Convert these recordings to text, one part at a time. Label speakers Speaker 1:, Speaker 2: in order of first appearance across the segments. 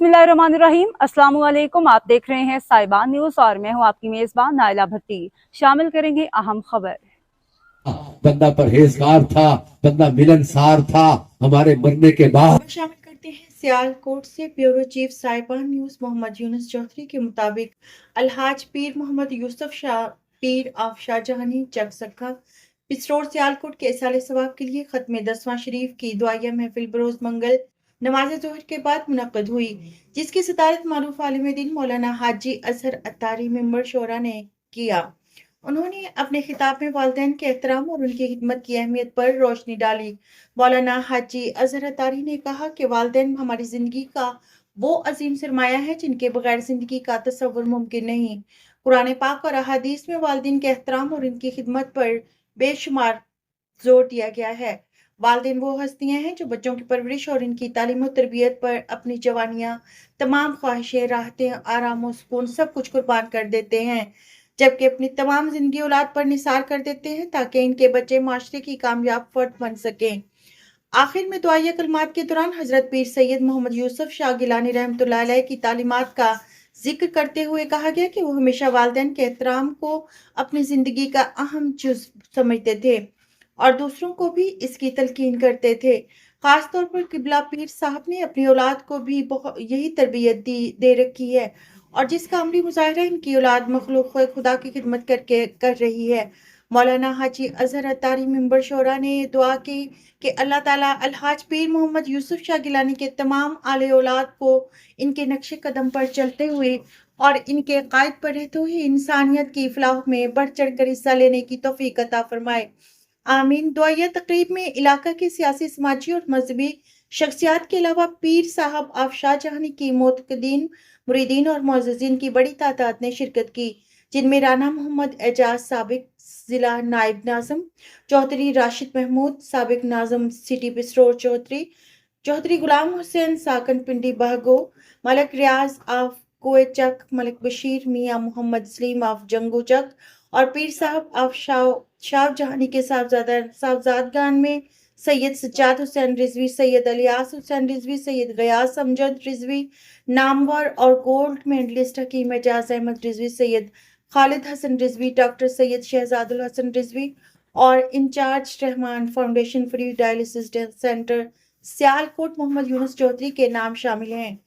Speaker 1: बिस्मिल्लाहिर्रहमानिर्रहीम। अस्सलाम वालेकुम। आप देख रहे हैं साहिबान न्यूज़ और मैं हूं आपकी मेज़बान नाइला भट्टी। शामिल करेंगे अहम खबर।
Speaker 2: बंदा परहेजगार था, बंदा मिलनसार था। हमारे मरने के बाद
Speaker 3: शामिल करते हैं सियालकोट से ब्यूरो चीफ साहिबान न्यूज़ मोहम्मद यूनुस चौधरी के मुताबिक अलहाज पीर मोहम्मद यूसुफ शाह पीर ऑफ शाहजहानी चक सक्का पिसरोड सियालकोट के साले सवाब के लिए खत्म 10वां शरीफ की दुआया महफिल बरोज मंगल नमाज ज़ोहर के बाद मुनक्कद हुई, जिसकी सदारत मारूफ आलिम दीन मौलाना हाजी अजहर अत्तारी मेंबर शोरा ने किया। उन्होंने अपने खिताब में वालिदैन के एहतराम और उनकी खिदमत की अहमियत पर रोशनी डाली। मौलाना हाजी अजहर अत्तारी ने कहा कि वालिदैन हमारी ज़िंदगी का वो अजीम सरमाया है जिनके बगैर ज़िंदगी का तसव्वुर मुमकिन नहीं। कुरान पाक और अहादीस में वालिदैन के एहतराम और उनकी खिदमत पर बेशुमार जोर दिया गया है। वालिदैन वो हस्तियां हैं जो बच्चों की परवरिश और इनकी तालीम और तरबियत पर अपनी जवानियां, तमाम ख्वाहिशें, राहतें, आराम और सुकून सब कुछ कुर्बान कर देते हैं, जबकि अपनी तमाम जिंदगी औलाद पर निसार कर देते हैं ताकि इनके बच्चे माशरे की कामयाब फर्द बन सकें। आखिर में दुआया कलमात के दौरान हजरत पीर सैयद मोहम्मद यूसुफ शाह गिलानी रहमतुल्लाह अलैह की तालीमात का जिक्र करते हुए कहा गया कि वो हमेशा वालिदैन के एहतराम को अपनी जिंदगी का अहम जुज़ समझते थे और दूसरों को भी इसकी तलकीन करते थे। खास तौर पर किबला पीर साहब ने अपनी औलाद को भी यही तरबियत दे रखी है और जिसका अमली मुजाहिरा इनकी औलाद मखलूक खुदा की खिदमत करके कर रही है। मौलाना हाजी अजहर अत्तारी मेंबर शोरा ने दुआ की कि अल्लाह ताला अलहाज पीर मोहम्मद यूसुफ शाह गिलानी के तमाम आले औलाद को इनके नक्शे कदम पर चलते हुए और इनके कायद पर रहते हुए इंसानियत की फलाह में बढ़ चढ़ कर हिस्सा लेने की तौफीक अता फरमाए। आमीन। दुआया तकरीब में इलाका के सियासी, समाजी और मजहबी शख्सियात के अलावा पीर साहब ऑफ शाहजहानी की मोतकदीन, मुरीदीन और मुअज़्ज़िज़ीन की बड़ी तादाद ने शिरकत की, जिनमें राना मोहम्मद एजाज साबिक जिला नायब नाज़म, चौधरी राशिद महमूद साबिक नाज़म सिटी पिसरोड चौधरी गुलाम हुसैन साकन पिंडी बहगो, मलक रियाज ऑफ कोएट चक, मलिक बशीर मियाँ मोहम्मद सलीम ऑफ जंगू चक और पीर साहब ऑफ शाहजहानी के साहबजादगान में सैयद सज्जाद हुसैन रिजवी, सैयद अलियास हुसैन रिजवी, सैयद गयास अमजद रिजवी, नामवर और गोल्ड मेडलिस्ट हकीम एजाज अहमद रिजवी, सैयद खालिद हसन रिजवी, डॉक्टर सैयद शहजादुल हसन रिजवी और incharge Rehman foundation free dialysis centre Sialkot Mohammad Yunus Chaudhry के नाम शामिल हैं।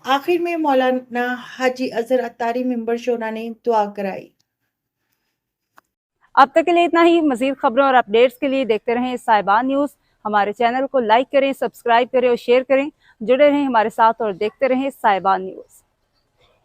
Speaker 3: आखिर में मौलाना हाजी अजहर अत्तारी मेंबर शोरा ने दुआ कराई।
Speaker 1: अब तक के लिए इतना ही। मजीद खबरों और अपडेट्स के लिए देखते रहें साहिबान न्यूज़। हमारे चैनल को लाइक करें, सब्सक्राइब करें और शेयर करें। जुड़े रहें हमारे साथ और देखते रहें साहिबान न्यूज़।